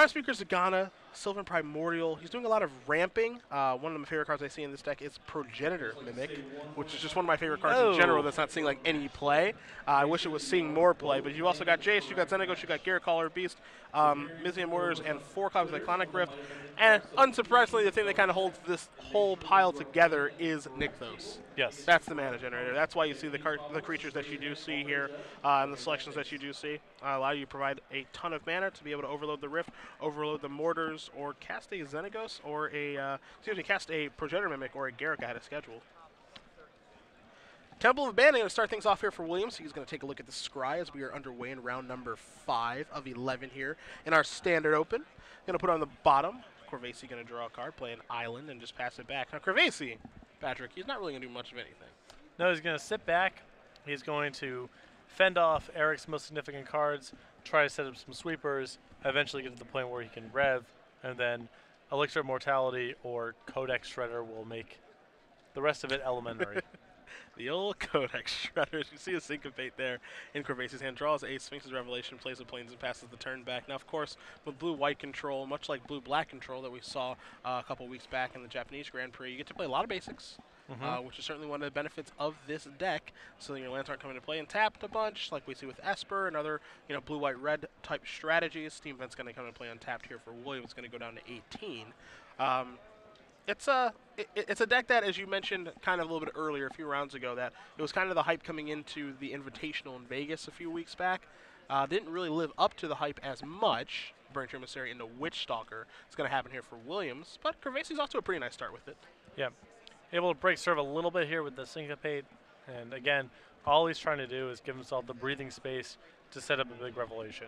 Prime Speaker Zagana, Sylvan Primordial. He's doing a lot of ramping. One of my favorite cards I see in this deck is Progenitor Mimic, which is just one of my favorite cards in general that's not seeing like any play. I wish it was seeing more play, but you also got Jace, you got Xenagos, you got Garrett Caller Beast, Mizian Warriors, and 4 copies of Iconic Rift. And unsurprisingly, the thing that kind of holds this whole pile together is Nykthos. Yes. That's the mana generator. That's why you see the creatures that you do see here and the selections that you do see. Allow you to provide a ton of mana to be able to overload the Rift, overload the Mortars, or cast a Xenagos, or cast a Progenitor Mimic or a Garruk ahead of schedule. Temple of Banning going to start things off here for Williams. He's going to take a look at the Scry as we are underway in round number 5 of 11 here in our standard open. Going to put on the bottom. Corvesi going to draw a card, play an island, and just pass it back. Now Corvesi, Patrick, he's not really going to do much of anything. No, he's going to sit back. He's going to fend off Eric's most significant cards, try to set up some sweepers, eventually get to the point where he can rev, and then Elixir of Mortality or Codex Shredder will make the rest of it elementary. The old Codex Shredders. You see a Syncopate there in Corvesi's hand. Draws a Sphinx's Revelation, plays the Plains, and passes the turn back. Now, of course, with blue-white control, much like blue-black control that we saw a couple weeks back in the Japanese Grand Prix, you get to play a lot of basics, which is certainly one of the benefits of this deck. So your lands aren't coming to play and tapped a bunch, like we see with Esper and other blue-white-red type strategies. Steam Vent's going to come and play untapped here for Williams. It's going to go down to 18. It's a deck that, as you mentioned kind of a little bit earlier, a few rounds ago, that it was kind of the hype coming into the Invitational in Vegas a few weeks back. Didn't really live up to the hype as much. Burnt Emissary into Witch Stalker. It's going to happen here for Williams, but Corvesi's off to a pretty nice start with it. Yeah. Able to break serve a little bit here with the Syncopate. And again, all he's trying to do is give himself the breathing space to set up a big Revelation.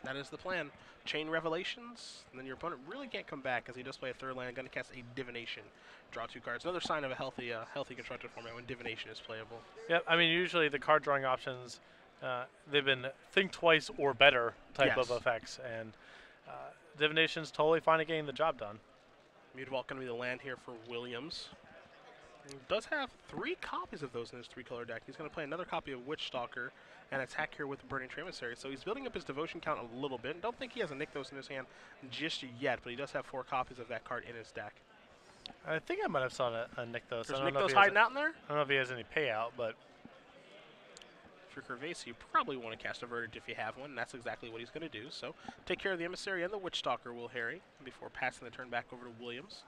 That is the plan. Chain Revelations, and then your opponent really can't come back as he does play a third land. Going to cast a Divination. Draw 2 cards. Another sign of a healthy constructed format when Divination is playable. Yep, I mean, usually the card drawing options, they've been think twice or better type of effects, and Divination's totally fine at getting the job done. Mutavault going to be the land here for Williams. He does have 3 copies of those in his 3-color deck. He's going to play another copy of Witch Stalker and attack here with Burning Emissary. So he's building up his devotion count a little bit. Don't think he has a Nykthos in his hand just yet, but he does have 4 copies of that card in his deck. I think I might have saw a Nykthos. There's Nykthos hiding out in there? I don't know if he has any payout, but if you're Corvesi, you probably want to cast a Verdict if you have one, and that's exactly what he's going to do. So take care of the Emissary and the Witch Stalker, Will Harry, before passing the turn back over to Williams.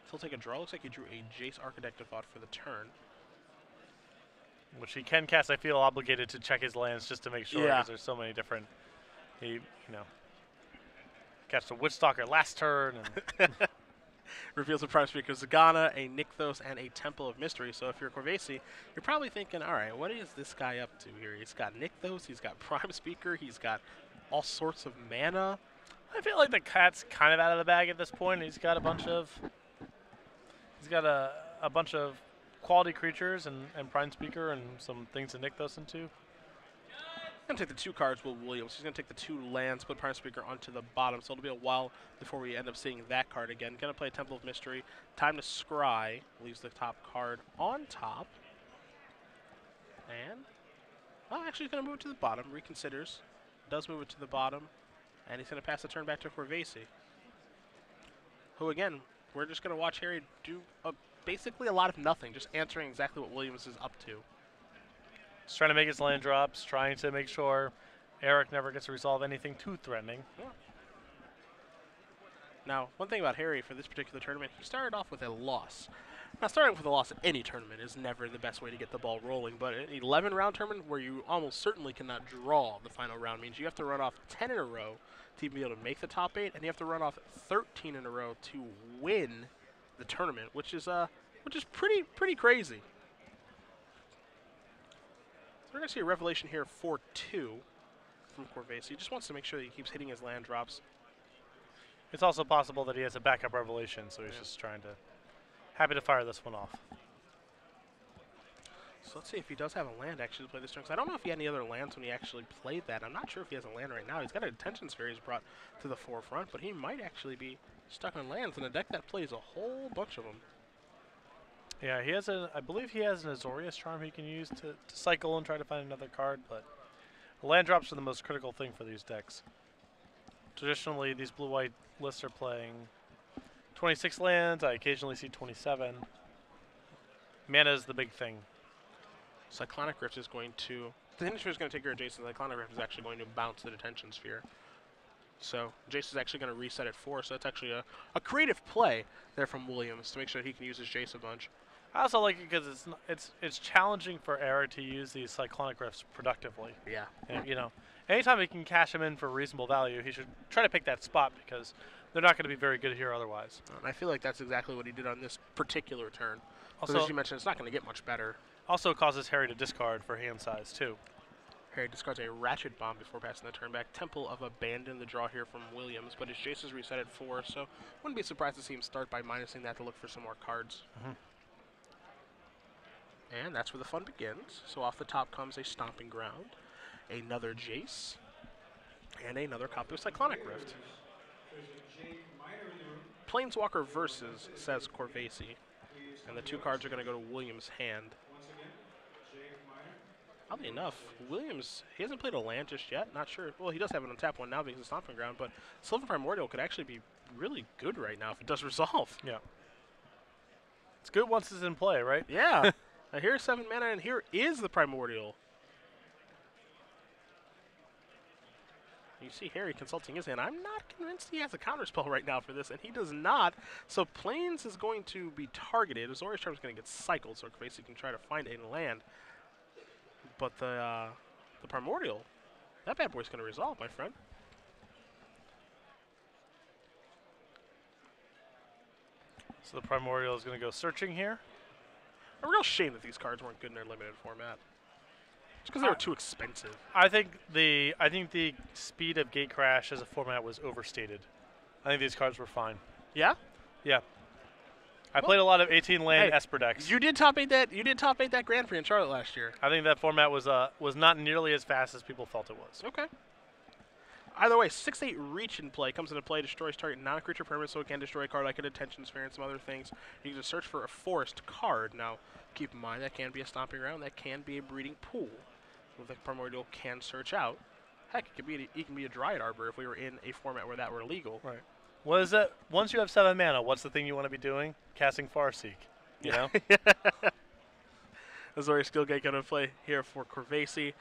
He'll take a draw. Looks like he drew a Jace Architect of Thought for the turn. Which he can cast. I feel obligated to check his lands just to make sure, because there's so many different. He, cast a Witch Stalker last turn. And reveals the Prime Speaker Zagana, a Nykthos, and a Temple of Mystery. So if you're Corvesi, you're probably thinking, all right, what is this guy up to here? He's got Nykthos, he's got Prime Speaker, he's got all sorts of mana. I feel like the cat's kind of out of the bag at this point. He's got a bunch of quality creatures and Prime Speaker and some things to Nykthos into. He's going to take the 2 cards, Will Williams. He's going to take the 2 lands, put Prime Speaker onto the bottom, so it'll be a while before we end up seeing that card again. Going to play Temple of Mystery. Time to scry. Leaves the top card on top. And, actually he's going to move it to the bottom. Reconsiders. Does move it to the bottom. And he's going to pass the turn back to Corvesi, who, again, we're just going to watch Harry do basically a lot of nothing, just answering exactly what Williams is up to. He's trying to make his land drops, trying to make sure Eric never gets to resolve anything too threatening. Yeah. Now, one thing about Harry for this particular tournament, he started off with a loss. Now, starting with a loss at any tournament is never the best way to get the ball rolling, but an 11-round tournament where you almost certainly cannot draw the final round means you have to run off 10 in a row to be able to make the top 8, and you have to run off 13 in a row to win the tournament, which is pretty crazy. So we're going to see a Revelation here for 2 from Corvesi. He just wants to make sure that he keeps hitting his land drops. It's also possible that he has a backup Revelation, so he's just trying to... Happy to fire this one off. So let's see if he does have a land actually to play this turn, because I don't know if he had any other lands when he actually played that. I'm not sure if he has a land right now. He's got an Attention Sphere he's brought to the forefront, but he might actually be stuck on lands in a deck that plays a whole bunch of them. Yeah, he has I believe he has an Azorius Charm he can use to cycle and try to find another card, but land drops are the most critical thing for these decks. Traditionally, these blue-white lists are playing 26 lands. I occasionally see 27. Mana is the big thing. Cyclonic Rift is going to... The Hidden Sphere is going to take care of Jason. Cyclonic Rift is actually going to bounce the Detention Sphere. So Jace is actually going to reset at 4, so that's actually a creative play there from Williams to make sure he can use his Jace a bunch. I also like it because it's challenging for Eric to use these Cyclonic Rifts productively. Yeah. And, anytime he can cash them in for reasonable value, he should try to pick that spot because they're not going to be very good here otherwise. And I feel like that's exactly what he did on this particular turn. Also, as you mentioned, it's not going to get much better. Also causes Harry to discard for hand size, too. Harry discards a Ratchet Bomb before passing the turn back. Temple of Abandon, the draw here from Williams, but his Jace is reset at 4, so wouldn't be surprised to see him start by minusing that to look for some more cards. And that's where the fun begins. So off the top comes a Stomping Ground, another Jace, and another copy of Cyclonic Rift. Planeswalker Versus, says Corvasi, and the 2 cards are going to go to Williams' hand. Oddly enough, Williams, he hasn't played a land just yet. Not sure. Well, he does have an untapped one now because it's Stomping Ground, but Sylvan Primordial could actually be really good right now if it does resolve. Yeah. It's good once it's in play, right? Yeah. Now here's 7 mana, and here is the Primordial. You see Harry consulting his hand. I'm not convinced he has a counterspell right now for this, and he does not. So Plains is going to be targeted. Azorius Charm is going to get cycled, so basically can try to find a land. But the Primordial, that bad boy's going to resolve, my friend. So the Primordial is going to go searching here. A real shame that these cards weren't good in their limited format. Just because they were too expensive. I think the speed of Gate Crash as a format was overstated. I think these cards were fine. Yeah? Yeah. I played a lot of 18 land Esper decks. You did top 8 that. You did top 8 that Grand Prix in Charlotte last year. I think that format was not nearly as fast as people felt it was. Okay. Either way, 6/8 Reach in play comes into play, destroys target non-creature permanent, so it can destroy a card like a Detention Sphere and some other things. You can just search for a forest card. Now, keep in mind that can be a Stomping Ground, that can be a Breeding Pool. The Primordial can search out. Heck, it can be a Dryad Arbor if we were in a format where that were legal. Right. What is it? Once you have 7 mana, what's the thing you want to be doing? Casting Farseek. You know? Azorius Guildgate going to play here for Corvasi.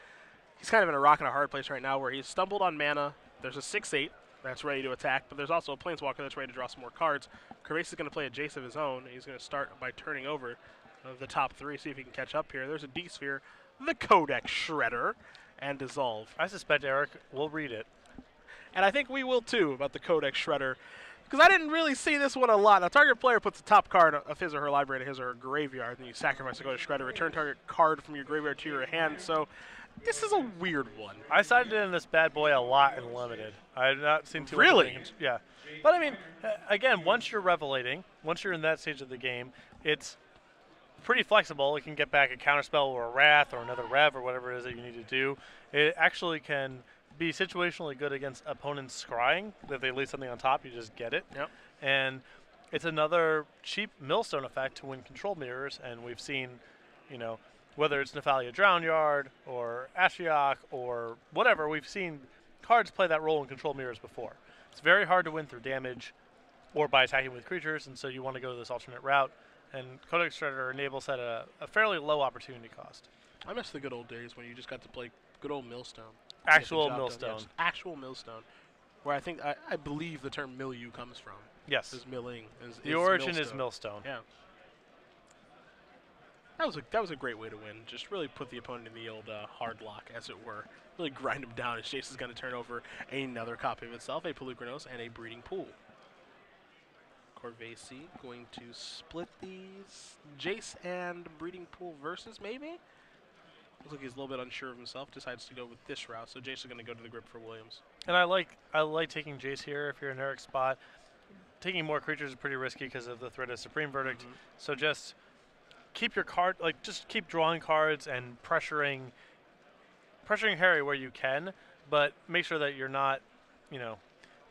He's kind of in a rock and a hard place right now where he's stumbled on mana. There's a 6/8 that's ready to attack, but there's also a Planeswalker that's ready to draw some more cards. Corvasi is going to play a Jace of his own. He's going to start by turning over the top 3, see if he can catch up here. There's a D-Sphere, the Codex Shredder, and Dissolve. I suspect Eric will read it. And I think we will too about the Codex Shredder, because I didn't really see this one a lot. Now, target player puts the top card of his or her library to his or her graveyard, and you sacrifice the Codex Shredder, return target card from your graveyard to your hand. So this is a weird one. I sided in this bad boy a lot in Limited. I have not seen too much. Really? Yeah. But I mean, again, once you're Revelating, once you're in that stage of the game, it's pretty flexible. It can get back a counterspell or a Wrath or another Rev or whatever it is that you need to do. It actually can be situationally good against opponents scrying. If they leave something on top, you just get it. Yep. And it's another cheap millstone effect to win control mirrors, and we've seen, whether it's Nephalia Drownyard or Ashiok or whatever, we've seen cards play that role in control mirrors before. It's very hard to win through damage or by attacking with creatures, and so you want to go this alternate route. And Codex Shredder enables that at a fairly low opportunity cost. I miss the good old days when you just got to play good old Millstone. Actual Millstone. Yes, actual Millstone. Where I believe the term milieu comes from. Yes. Is milling. The origin is Millstone. Yeah. That was a great way to win. Just really put the opponent in the old hard lock, as it were. Really grind him down as Jace is going to turn over another copy of itself, a Pelugrinos, and a Breeding Pool. Corvasi going to split these. Jace and Breeding Pool versus, maybe? Looks like he's a little bit unsure of himself. Decides to go with this route, so Jace is going to go to the grip for Williams. And I like taking Jace here if you're in Eric's spot. Taking more creatures is pretty risky because of the threat of Supreme Verdict. So just keep your card, just keep drawing cards and pressuring Harry where you can, but make sure that you're not,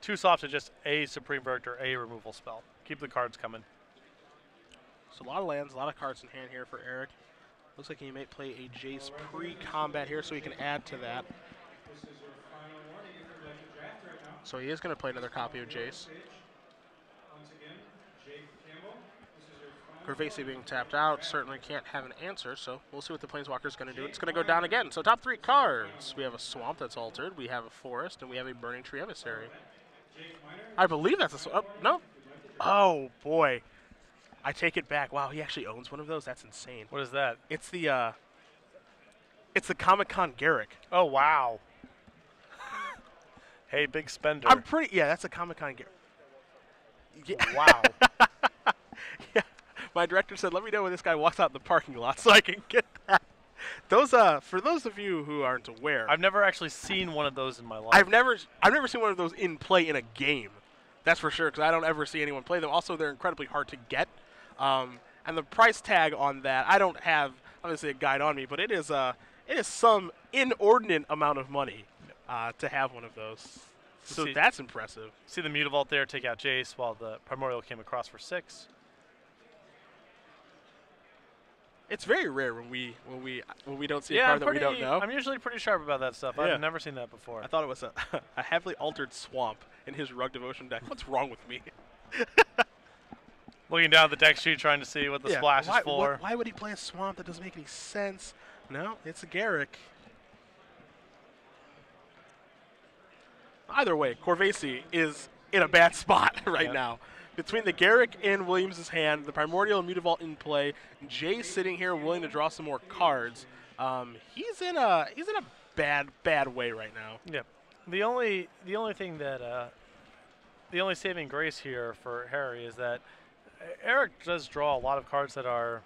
too soft to just a Supreme Verdict or a removal spell. Keep the cards coming. So a lot of lands, a lot of cards in hand here for Eric. Looks like he may play a Jace pre-combat here so he can add to that. So he is going to play another copy of Jace. Corvesi being tapped out, certainly can't have an answer, so we'll see what the Planeswalker is going to do. It's going to go down again. So top 3 cards. We have a Swamp that's altered, we have a Forest, and we have a Burning Tree Emissary. I believe that's a Swamp. Oh, no. Oh, boy. I take it back. Wow, he actually owns one of those? That's insane. What is that? It's the Comic-Con Garrick. Oh, wow. Hey, big spender. I'm pretty, yeah, that's a Comic-Con Garrick. Yeah. Wow. Yeah. My director said, let me know when this guy walks out in the parking lot so I can get that. Those, for those of you who aren't aware, I've never actually seen one of those in my life. I've never seen one of those in play in a game. That's for sure, because I don't ever see anyone play them. Also, they're incredibly hard to get. And the price tag on that, I don't have, obviously, a guide on me, but it is some inordinate amount of money to have one of those. So that's impressive. See the Mutavault there take out Jace while the Primordial came across for 6. It's very rare when we don't see a card that we don't know. I'm usually pretty sharp about that stuff. Yeah. I've never seen that before. I thought it was a heavily altered Swamp in his Rug Devotion deck. What's wrong with me? Looking down at the deck sheet, trying to see what the splash is for. Why would he play a Swamp? That doesn't make any sense. No, it's a Garrick. Either way, Corvesi is in a bad spot right now. Between the Garrick in Williams' hand, the Primordial and Mutavault in play, Jay sitting here willing to draw some more cards. He's in a bad way right now. Yep. The only thing that the only saving grace here for Harry is that Eric does draw a lot of cards that are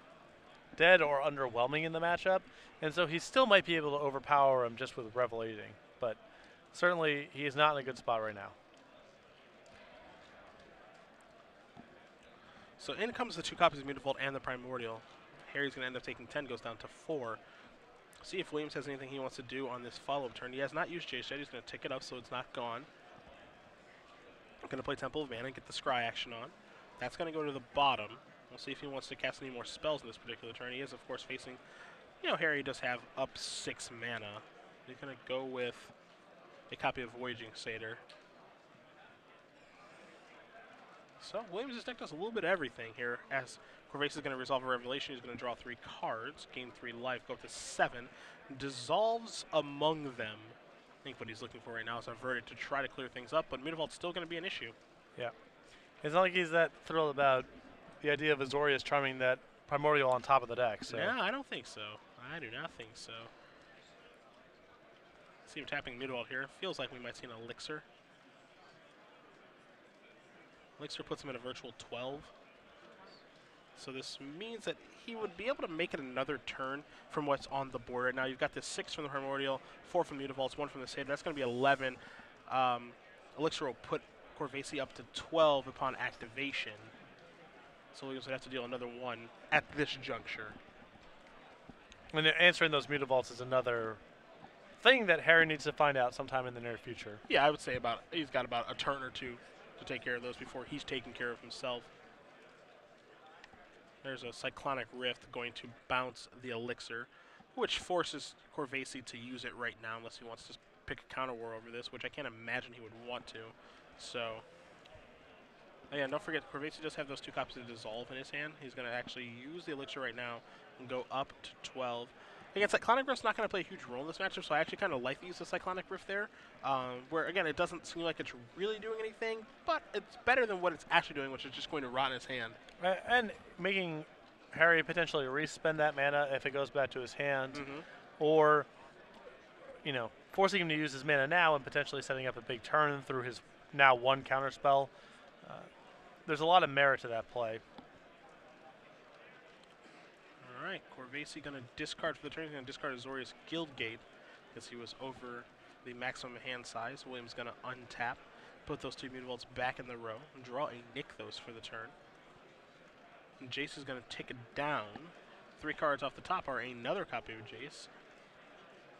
dead or underwhelming in the matchup, and so he still might be able to overpower him just with Revelating. But certainly he is not in a good spot right now. So in comes the 2 copies of Mutavault and the Primordial. Harry's going to end up taking 10, goes down to 4. See if Williams has anything he wants to do on this follow-up turn. He has not used Jace yet. He's going to tick it up so it's not gone. Going to play Temple of Mana and get the Scry action on. That's going to go to the bottom. We'll see if he wants to cast any more spells in this particular turn. He is, of course, facing... Harry does have up 6 mana. He's going to go with a copy of Voyaging Satyr. So Williams' deck does a little bit of everything here. As Corvesi is going to resolve a Revelation, he's going to draw 3 cards, gain 3 life, go up to 7, dissolves among them. I think what he's looking for right now is a verdict to try to clear things up, but Mutavault's still going to be an issue. Yeah. It's not like he's that thrilled about the idea of Azorius charming that Primordial on top of the deck. So. Yeah, I don't think so. I do not think so. See him tapping Mutavault here. Feels like we might see an Elixir. Elixir puts him at a virtual 12. So this means that he would be able to make it another turn from what's on the board right now. You've got this 6 from the Primordial, 4 from Mutavaults, 1 from the Satyr. That's going to be 11. Elixir will put Corvesi up to 12 upon activation. So Williams would have to deal another 1 at this juncture. And answering those Mutavaults is another thing that Harry needs to find out sometime in the near future. Yeah, I would say he's got about a turn or 2 to take care of those before he's taking care of himself. There's a Cyclonic Rift going to bounce the Elixir, which forces Corvesi to use it right now unless he wants to pick a counter war over this, which I can't imagine he would want to. So, again, don't forget, Corvesi does have those 2 copies of Dissolve in his hand. He's going to actually use the Elixir right now and go up to 12. Again, Cyclonic Rift's not going to play a huge role in this matchup, so I actually kind of like the use of Cyclonic Rift there, where, again, it doesn't seem like it's really doing anything, but it's better than what it's actually doing, which is just going to rot in his hand. And making Harry potentially re-spend that mana if it goes back to his hand, or, forcing him to use his mana now and potentially setting up a big turn through his now 1 counterspell. There's a lot of merit to that play. All right, Corvesi going to discard for the turn. He's going to discard Azorius Guildgate because he was over the maximum hand size. Williams going to untap, put those 2 Mutavaults back in the row, and draw a Nykthos for the turn. And Jace is going to tick it down. 3 cards off the top are another copy of Jace,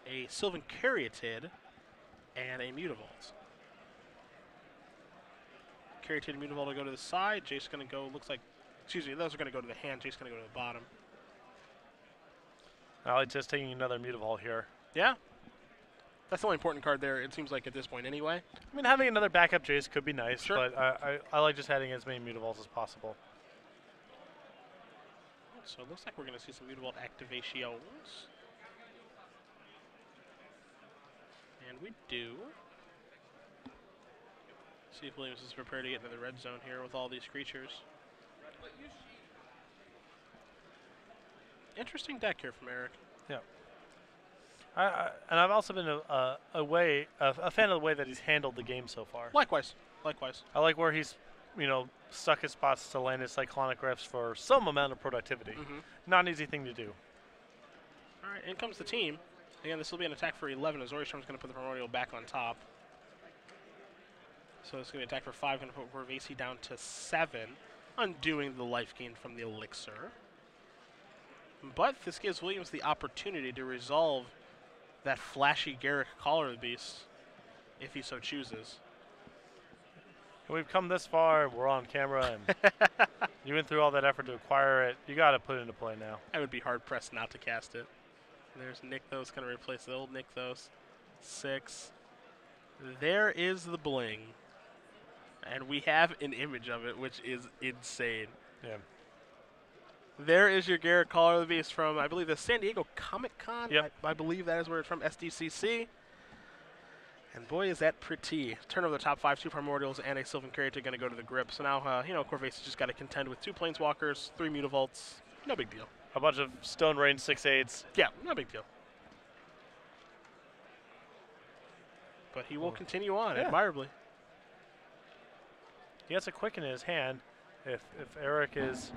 a Sylvan Caryatid, and a Mutavault. Caryatid and Mutavault will go to the side. Jace going to go, those are going to go to the hand. Jace going to go to the bottom. I like just taking another Mutavault here. Yeah. That's the only important card there, it seems like, at this point anyway. I mean, having another backup Jace could be nice, Sure. but I like just having as many Mutavaults as possible. So it looks like we're going to see some Mutavault activations. And we do. See if Williams is prepared to get into the red zone here with all these creatures. Interesting deck here from Eric. Yeah. And I've also been a fan of the way that he's handled the game so far. Likewise. Likewise. I like where he's, stuck his spots to land his Cyclonic Riffs for some amount of productivity. Not an easy thing to do. All right, in comes the team. Again, this will be an attack for 11 as Zorystorm's going to put the Primordial back on top. So it's going to be an attack for 5, going to put Corvasi down to 7, undoing the life gain from the Elixir. But this gives Williams the opportunity to resolve that flashy Garruk Caller of the Beast, if he so chooses. We've come this far, we're on camera, and you went through all that effort to acquire it. You got to put it into play now. I would be hard-pressed not to cast it. There's Nykthos, going to replace the old Nykthos. 6. There is the bling. And we have an image of it, which is insane. Yeah. There is your Garruk Caller of the Beast from, I believe, the San Diego Comic-Con. Yep. I believe that is where it's from, SDCC. And boy, is that pretty. Turn over the top 5, 2 Primordials, and a Sylvan Carrier going to go to the grip. So now, Corvasi just got to contend with 2 Planeswalkers, 3 Mutavaults. No big deal. A bunch of Stone Rain 6/8s. Yeah, no big deal. But he will continue on, admirably. He has a Quicken in his hand. If Eric is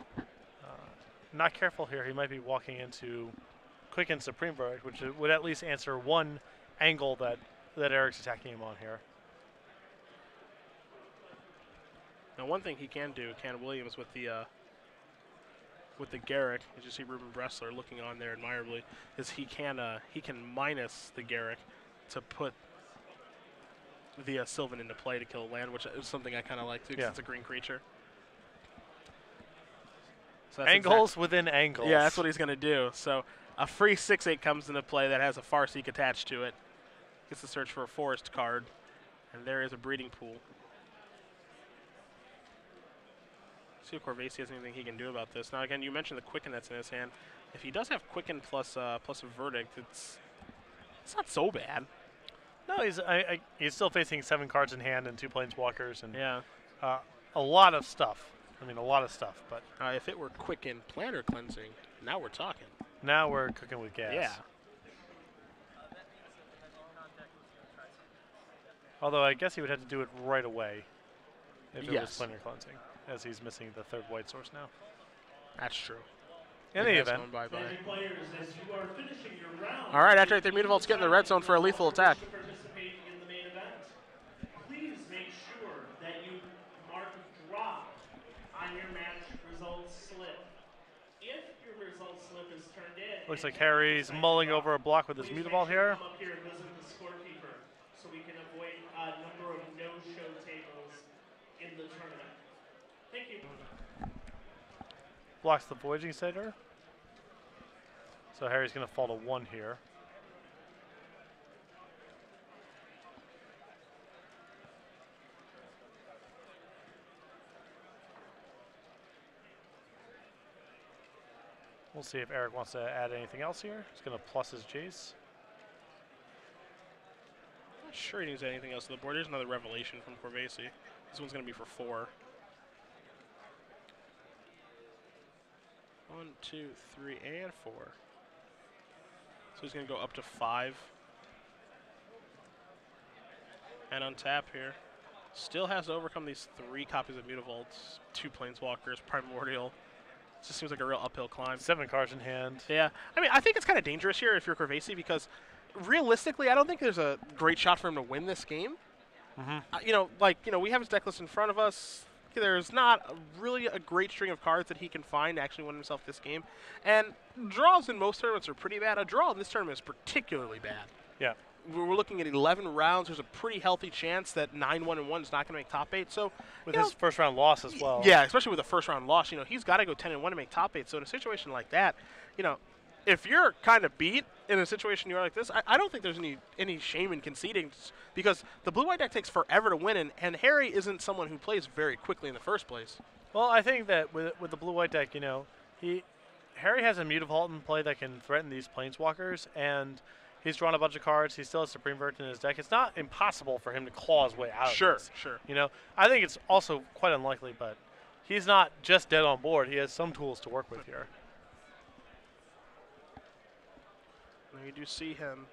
not careful here, he might be walking into Quicken Supreme Verdict, which would at least answer one angle that Eric's attacking him on here. Now, one thing he can do, Williams, with the Garruk, as you see Ruben Bressler looking on there admirably, is he can minus the Garruk to put the Sylvan into play to kill land, which is something I kind of like too, because it's a green creature. So angles within angles. Yeah, that's what he's going to do. So a free 6/8 comes into play that has a Farseek attached to it. Gets to search for a forest card, and there is a breeding pool. See if Corvasi has anything he can do about this. Now, again, you mentioned the Quicken that's in his hand. If he does have Quicken plus a Verdict, it's not so bad. No, he's still facing 7 cards in hand and 2 Planeswalkers, and a lot of stuff. I mean, a lot of stuff. But if it were Quicken Planter Cleansing, now we're talking. Now we're cooking with gas. Yeah. Although I guess he would have to do it right away if it was Yes. Planter Cleansing, as he's missing the 3rd white source now. That's true. In the event. All right, after the Mutavaults get in the red zone for a lethal attack. Please make sure that you mark drop on your match results slip. If your results slip is turned in, Looks like Harry's mulling over a block with his please Mutavault make sure here. to come up here and visit the scorekeeper so we can avoid a number of no-show tables in the tournament. Thank you. Blocks the Voyaging Satyr. So Harry's going to fall to 1 here. We'll see if Eric wants to add anything else here. He's going to plus his Jace. Not sure he needs anything else to the board. Here's another Revelation from Corvasi. This one's going to be for 4. 1, 2, 3, and 4. So he's going to go up to 5. And untap here. Still has to overcome these 3 copies of Mutavaults, 2 Planeswalkers, Primordial. It just seems like a real uphill climb. 7 cards in hand. Yeah. I mean, I think it's kind of dangerous here if you're Corvasi because realistically, I don't think there's a great shot for him to win this game. We have his deck list in front of us. There's not really a great string of cards that he can find to actually win himself this game. And draws in most tournaments are pretty bad. A draw in this tournament is particularly bad. Yeah. We're looking at 11 rounds. There's a pretty healthy chance that 9-1-1 is not going to make top 8. So with his first round loss as well. Yeah, especially with a first round loss. He's got to go 10-1 to make top 8. So in a situation like that, if you're kind of beat in a situation you're like this, I don't think there's any shame in conceding because the blue-white deck takes forever to win, and Harry isn't someone who plays very quickly in the first place. Well, I think that with the blue-white deck, Harry has a Mutavault in play that can threaten these Planeswalkers, and he's drawn a bunch of cards. He still has Supreme Verdict in his deck. It's not impossible for him to claw his way out of this. Sure. I think it's also quite unlikely, but he's not just dead on board. He has some tools to work with here. Now you do see him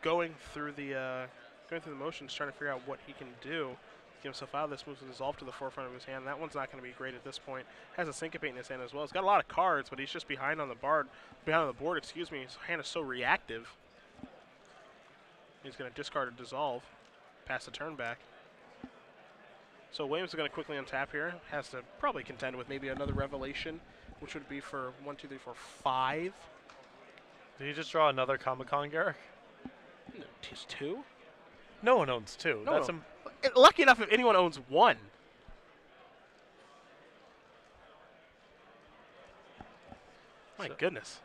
going through the motions, trying to figure out what he can do to get himself out of this. Moves to Dissolve to the forefront of his hand. That one's not going to be great at this point. Has a Syncopate in his hand as well. He's got a lot of cards, but he's just behind on the board. Excuse me. His hand is so reactive. He's going to discard a Dissolve, pass the turn back. So Williams is going to quickly untap here. Has to probably contend with maybe another Revelation, which would be for 1, 2, 3, 4, 5. Did he just draw another Comic-Con, Garrick? No, just 2? No one owns 2. No, That's no. Lucky enough if anyone owns 1. My goodness.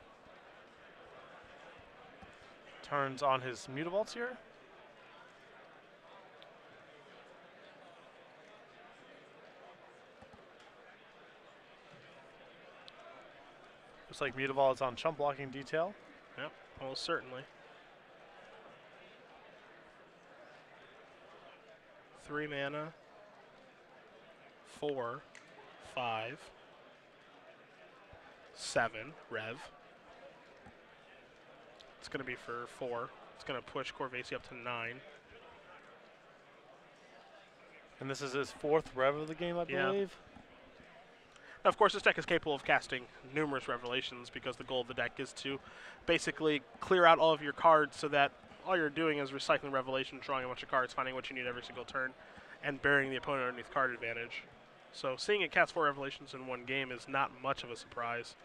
Turns on his Mutavaults here. Looks like Mutavault is on chump blocking detail. Yep, almost certainly. 3 mana, 4, 5, 7, Rev. It's going to be for 4. It's going to push Corvasi up to 9. And this is his 4th Rev of the game, I believe. Now, of course, this deck is capable of casting numerous Revelations because the goal of the deck is to basically clear out all of your cards so that all you're doing is recycling Revelation, drawing a bunch of cards, finding what you need every single turn, and burying the opponent underneath card advantage. So seeing it cast 4 Revelations in one game is not much of a surprise.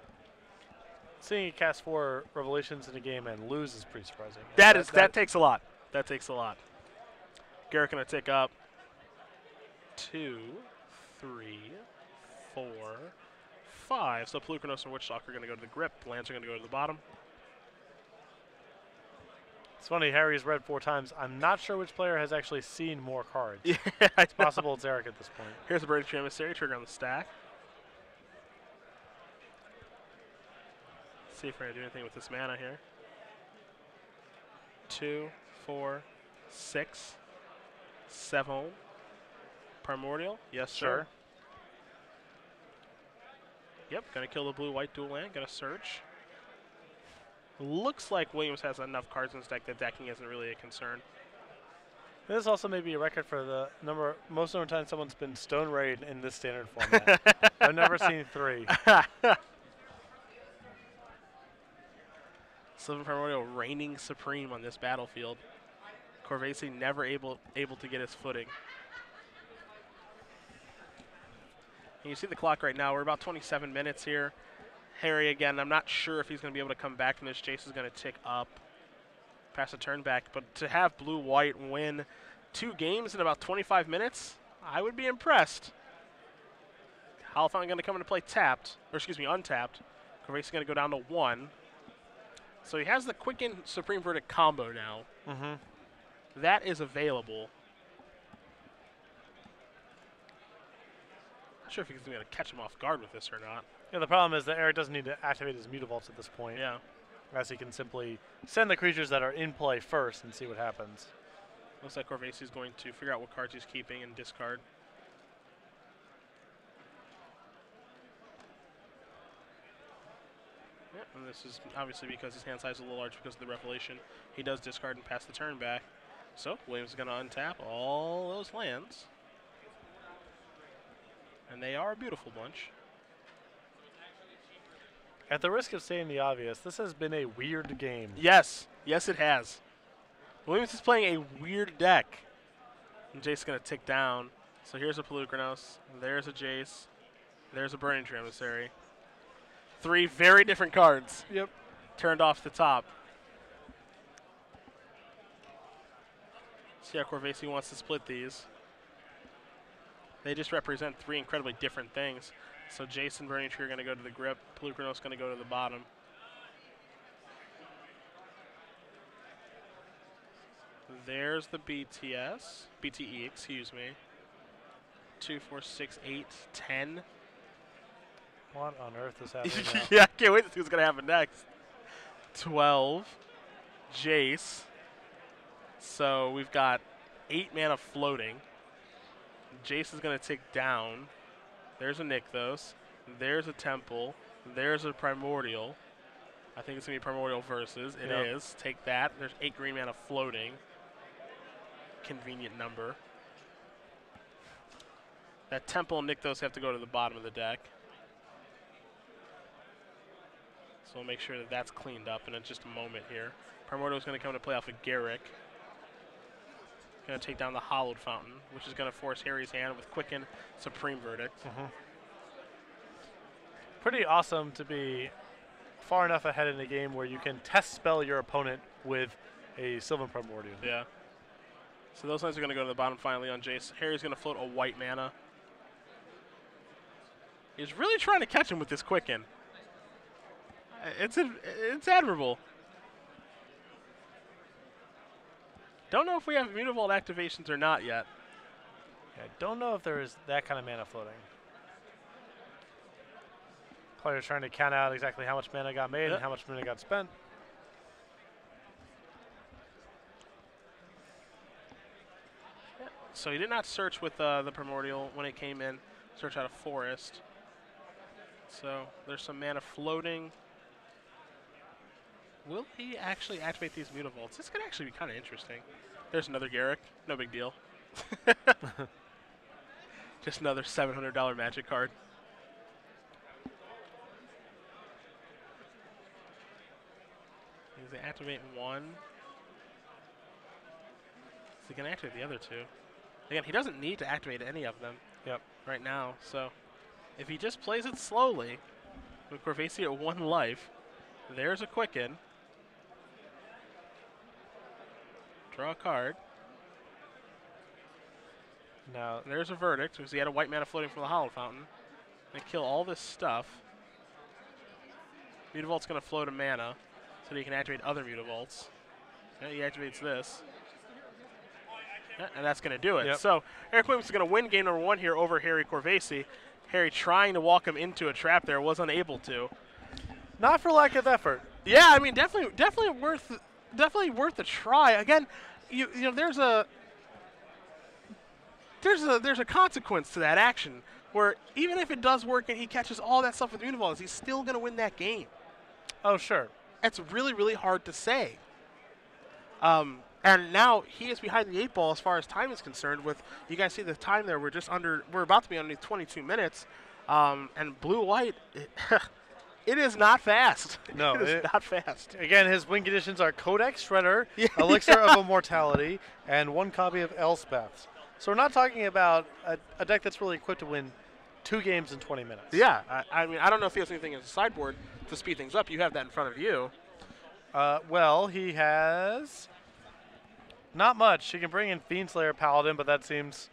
Seeing it cast 4 Revelations in a game and lose is pretty surprising. That takes a lot. That takes a lot. Garrett going to take up 2, 3, 4, 5. So Polukranos and Witchstalker are going to go to the grip. Lands are going to go to the bottom. It's funny, Harry's read 4 times. I'm not sure which player has actually seen more cards. Yeah, it's possible it's Eric at this point. Here's the Burning Emissary, trigger on the stack. See if we're going to do anything with this mana here. 2, 4, 6, 7. Primordial, yes sir. Yep, gonna kill the blue-white dual land, gonna search. Looks like Williams has enough cards in his deck that decking isn't really a concern. This also may be a record for the most number of times someone's been Stone Raid in this standard format. I've never seen 3. Sylvan Primordial reigning supreme on this battlefield. Corvasi never able to get his footing. And you see the clock right now. We're about 27 minutes here. Harry again, I'm not sure if he's going to be able to come back from this. Jace is going to tick up, pass a turn back. But to have blue-white win 2 games in about 25 minutes, I would be impressed. Holophant going to come into play untapped. Corvasi going to go down to 1. So he has the Quicken Supreme Verdict combo now. That is available. Not sure if he's going to catch him off guard with this or not. Yeah, the problem is that Eric doesn't need to activate his Mutavaults at this point. Yeah. As he can simply send the creatures that are in play first and see what happens. Looks like Corvasi is going to figure out what cards he's keeping and discard. Yep, and this is obviously because his hand size is a little large because of the Revelation. He does discard and pass the turn back. So Williams is going to untap all those lands. And they are a beautiful bunch. At the risk of saying the obvious, this has been a weird game. Yes. Yes, it has. Williams is playing a weird deck. And Jace's going to tick down. So here's a Polukranos. There's a Jace. There's a Burning Emissary. 3 very different cards. Yep. Turned off the top. See how Corvasi wants to split these. They just represent 3 incredibly different things. So Jason Burning Tree are going to go to the grip. Polukranos going to go to the bottom. There's the BTE, excuse me. 2, 4, 6, 8, 10. What on earth is happening now? Yeah, I can't wait to see what's going to happen next. 12. Jace. So we've got 8 mana floating. Jace is going to tick down. There's a Nykthos. There's a Temple. There's a Primordial. I think it's going to be Primordial versus. It is. Take that. There's 8 green mana floating. Convenient number. That Temple and Nykthos have to go to the bottom of the deck. So we'll make sure that that's cleaned up in just a moment here. Primordial is going to come to play off of Garruk. Going to take down the Hollowed Fountain, which is going to force Harry's hand with Quicken, Supreme Verdict. Pretty awesome to be far enough ahead in the game where you can test spell your opponent with a Sylvan Primordial. Yeah. So those lines are going to go to the bottom finally on Jace. Harry's going to float a white mana. He's really trying to catch him with this Quicken. It's admirable. Don't know if we have Mutavault activations or not yet. I don't know if there is that kind of mana floating. Players trying to count out exactly how much mana got made and how much mana got spent. So he did not search with the Primordial when it came in. Search out of Forest. So there's some mana floating. Will he actually activate these Mutavaults? This could actually be kind of interesting. There's another Garruk. No big deal. Just another $700 Magic card. He's going to activate one. Is he going to activate the other two? Again, he doesn't need to activate any of them right now. So if he just plays it slowly, with Corvasia at 1 life, there's a Quicken. Draw a card. Now There's a Verdict, because he had a white mana floating from the Hollow Fountain. And kill all this stuff. Mutavault's going to float a mana, so that he can activate other Mutavaults. And he activates this. And that's going to do it. So Eric Williams is going to win game number 1 here over Harry Corvasi. Harry trying to walk him into a trap there, was unable to. not for lack of effort. Yeah, I mean, definitely worth a try. Again, you know, there's a consequence to that action where even if it does work and he catches all that stuff with Mutavaults, he's still going to win that game. Oh, sure. That's really, really hard to say. And now he is behind the 8 ball as far as time is concerned. With you guys see the time there, we're about to be underneath 22 minutes, and blue-white, it is not fast. No, it is not fast. Again, his win conditions are Codex Shredder, Elixir of Immortality, and 1 copy of Elspeth. So we're not talking about a deck that's really equipped to win 2 games in 20 minutes. Yeah, I mean, I don't know if he has anything in his sideboard to speed things up. You have that in front of you. Well, he has not much. He can bring in Fiendslayer Paladin, but that seems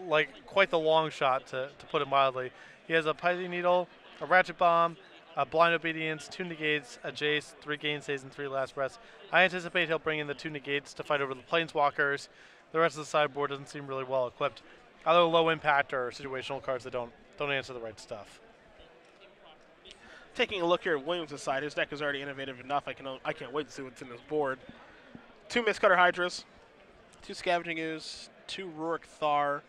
like quite the long shot, to put it mildly. He has a Pithing Needle, a Ratchet Bomb, a Blind Obedience, 2 negates, a Jace, 3 Gainsays, and 3 Last Breaths. I anticipate he'll bring in the 2 negates to fight over the Planeswalkers. The rest of the sideboard doesn't seem really well equipped. Either low impact or situational cards that don't answer the right stuff. Taking a look here at Williams' side, his deck is already innovative enough. I can't wait to see what's in this board. 2 Mistcutter Hydras, 2 Scavenging Ooze, 2 Rurik Thar,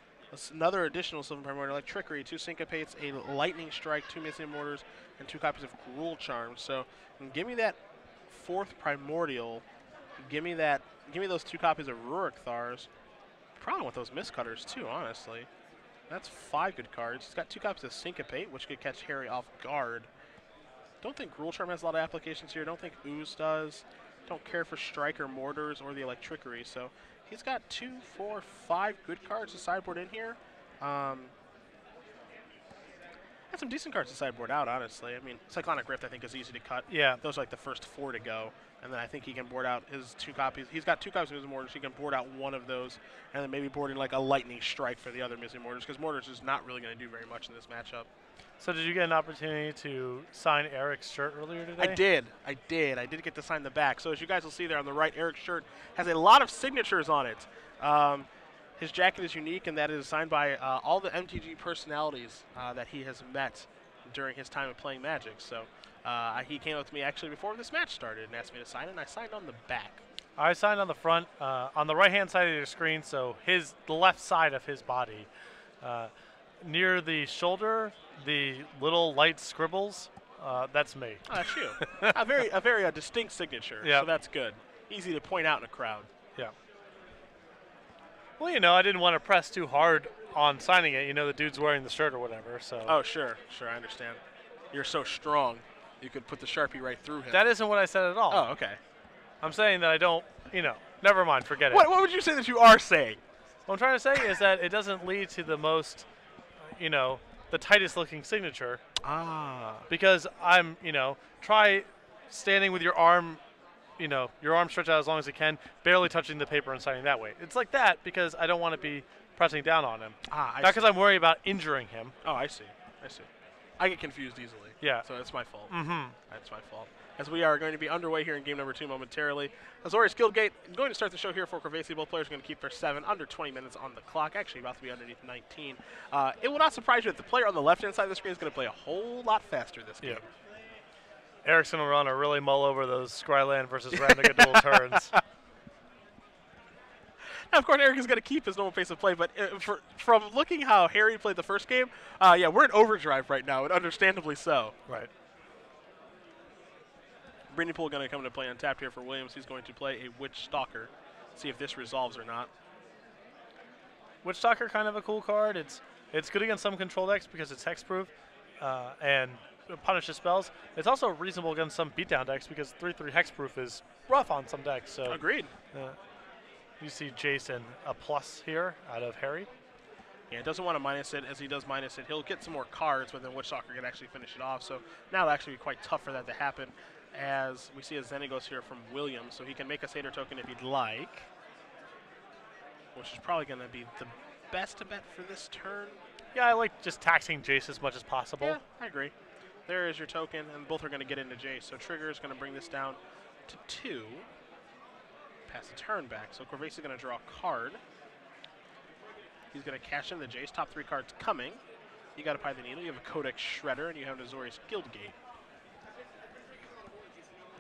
another additional Sylvan Primordial like Trickery, 2 Syncopates, a Lightning Strike, 2 Missing Mortars, and 2 copies of Gruul Charm. So give me that 4th Primordial. Give me those 2 copies of Rurik Thars. Probably with those Mistcutters too, honestly. That's 5 good cards. He's got 2 copies of Syncopate, which could catch Harry off guard. Don't think Gruul Charm has a lot of applications here. Don't think Ooze does. Don't care for Strike or Mortars or the Electrickery. So he's got 2, 4, 5 good cards to sideboard in here. That's Had some decent cards to sideboard out, honestly. I mean, Cyclonic Rift, I think, is easy to cut. Yeah. Those are like the first 4 to go. And then I think he can board out his 2 copies. He's got 2 copies of Mizzy Mortars. He can board out one of those, and then maybe board in like a Lightning Strike for the other Mizzy Mortars, because Mortars is not really going to do very much in this matchup. So did you get an opportunity to sign Eric's shirt earlier today? I did get to sign the back. So as you guys will see there on the right, Eric's shirt has a lot of signatures on it. His jacket is unique, and that is signed by all the MTG personalities that he has met during his time of playing Magic. So he came up to me actually before this match started and asked me to sign it, and I signed on the back. I signed on the front, on the right-hand side of your screen, so the left side of his body. Near the shoulder, the little light scribbles, that's me. Oh, that's you. a very distinct signature, Yep. so that's good. Easy to point out in a crowd. Yeah. Well, I didn't want to press too hard on signing it. The dude's wearing the shirt or whatever, so. Oh, sure, I understand. You're so strong, you could put the Sharpie right through him. That isn't what I said at all. Oh, okay. I'm saying that I don't, never mind, forget it. What would you say that you are saying? What I'm trying to say is that it doesn't lead to the most, the tightest looking signature. Because I'm, try standing with your arm stretched out as long as it can, barely touching the paper and signing that way. It's like that because I don't want to be pressing down on him. Not because I'm worried about injuring him. Oh, I see. I get confused easily. Yeah. So that's my fault. Mm-hmm. That's my fault. As we are going to be underway here in game number 2 momentarily. Azorius Guildgate going to start the show here for Corvesi. Both players are going to keep their 7 under 20 minutes on the clock. Actually, about to be underneath 19. It will not surprise you that the player on the left-hand side of the screen is going to play a whole lot faster this game. Yep. Erickson will run to really mull over those Scryland versus Ravnica dual turns. Now, of course, Eric is going to keep his normal pace of play, but from looking how Harry played the first game, yeah, we're in overdrive right now, and understandably so. Right. Breeding Pool going to come into play untapped here for Williams. He's going to play a Witch Stalker. See if this resolves or not. Witch Stalker, kind of a cool card. It's good against some control decks because it's hexproof and punishes spells. It's also reasonable against some beatdown decks because 3/3 hexproof is rough on some decks. So agreed. You see Jason a plus here out of Harry. Yeah, doesn't want to minus it. As he does minus it, he'll get some more cards, but then Witch Stalker can actually finish it off. So now it'll actually be quite tough for that to happen. As we see a Xenagos here from Williams, so he can make a Satyr token if he'd like, which is probably going to be the best bet for this turn. Yeah, I like just taxing Jace as much as possible. Yeah, I agree. There is your token, and both are going to get into Jace. So Trigger is going to bring this down to 2. Pass the turn back. So Corvesi is going to draw a card. He's going to cash in the Jace. Top 3 cards coming. You got a Pie the Needle. You have a Codex Shredder, and you have an Azorius Guildgate.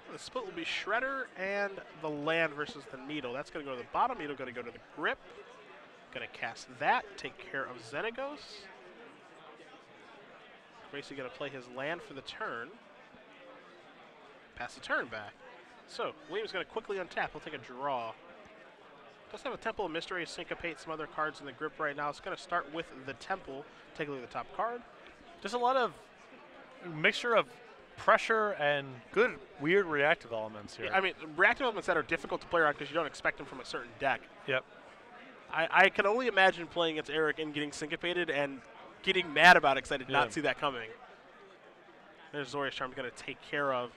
The split will be Shredder and the land versus the Needle. That's going to go to the bottom. Needle going to go to the grip. Going to cast that. Take care of Xenagos. Basically going to play his land for the turn. Pass the turn back. So Williams going to quickly untap. He'll take a draw. Does have a Temple of Mystery, Syncopate, some other cards in the grip right now. It's going to start with the Temple. Take a look at the top card. Just a lot of mixture of pressure and good, weird reactive elements here. Yeah, I mean, reactive elements that are difficult to play around because you don't expect them from a certain deck. Yep. I can only imagine playing against Eric and getting syncopated and getting mad about it because I did not see that coming. There's Azorius Charm going to take care of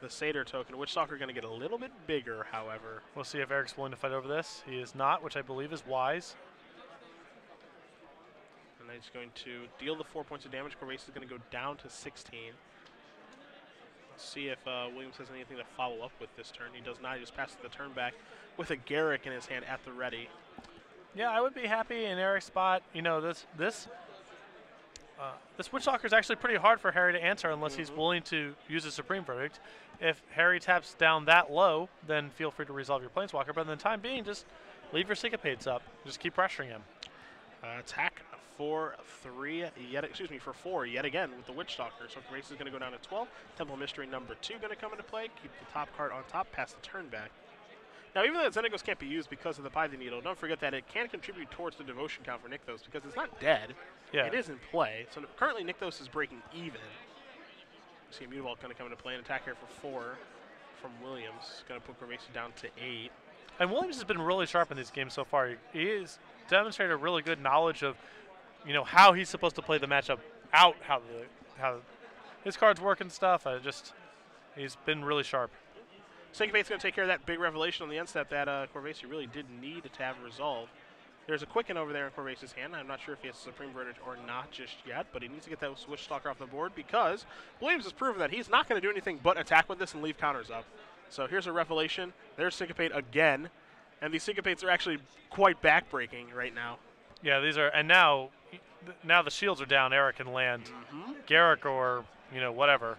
the Satyr token. Witch Stalker going to get a little bit bigger, however. We'll see if Eric's willing to fight over this. He is not, which I believe is wise. And then he's going to deal the 4 points of damage. Corvesi is going to go down to 16. See if Williams has anything to follow up with this turn. He does not. He just passes the turn back with a Garruk in his hand at the ready. Yeah, I would be happy in Eric's spot. This Witch Stalker is actually pretty hard for Harry to answer unless he's willing to use a Supreme Verdict. If Harry taps down that low, then feel free to resolve your Planeswalker. But in the time being, just leave your Syncopates up. Just keep pressuring him. Attack for 4 yet again with the Witch Stalker. So Grace is going to go down to 12. Temple of Mystery number 2 going to come into play. Keep the top card on top, pass the turn back. Now, even though Xenagos can't be used because of the Pie the Needle, don't forget that it can contribute towards the devotion count for Nykthos because it's not dead. Yeah. It is in play. So currently Nykthos is breaking even. See Mutavault going to come into play and attack here for 4 from Williams. Going to put Corvesi down to 8. And Williams has been really sharp in these games so far. He has demonstrated a really good knowledge of, how he's supposed to play the matchup out how his cards work and stuff. He's been really sharp. Syncopate's going to take care of that big revelation on the end step that Corvaisi really did need to have resolved. There's a Quicken over there in Corvaisi's hand. I'm not sure if he has a Supreme Verdict or not just yet, but he needs to get that Switch Stalker off the board because Williams has proven that he's not going to do anything but attack with this and leave counters up. So here's a revelation. There's Syncopate again, and these Syncopates are actually quite backbreaking right now. Yeah, these are, and now the shields are down. Eric can land Garrick or whatever.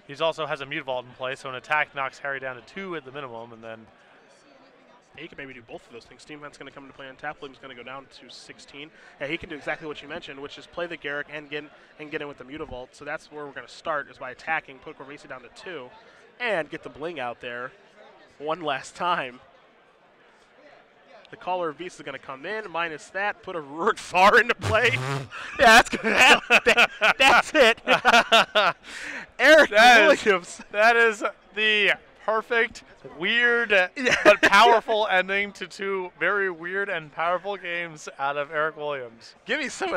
He's also has a Mute Vault in play, so an attack knocks Harry down to 2 at the minimum, and then he can maybe do both of those things. Steam Vent's going to come into play on tap. Williams going to go down to 16. Yeah, he can do exactly what you mentioned, which is play the Garrick and get in with the Mutavault. So that's where we're going to start, is by attacking, put Corvaisi down to 2, and get the Bling out there one last time. The Caller of Beast is going to come in, minus that, put a Rurik Far into play. Yeah, that's it. Eric Williams. That is the perfect, weird, but powerful ending to 2 very weird and powerful games out of Eric Williams. Give me some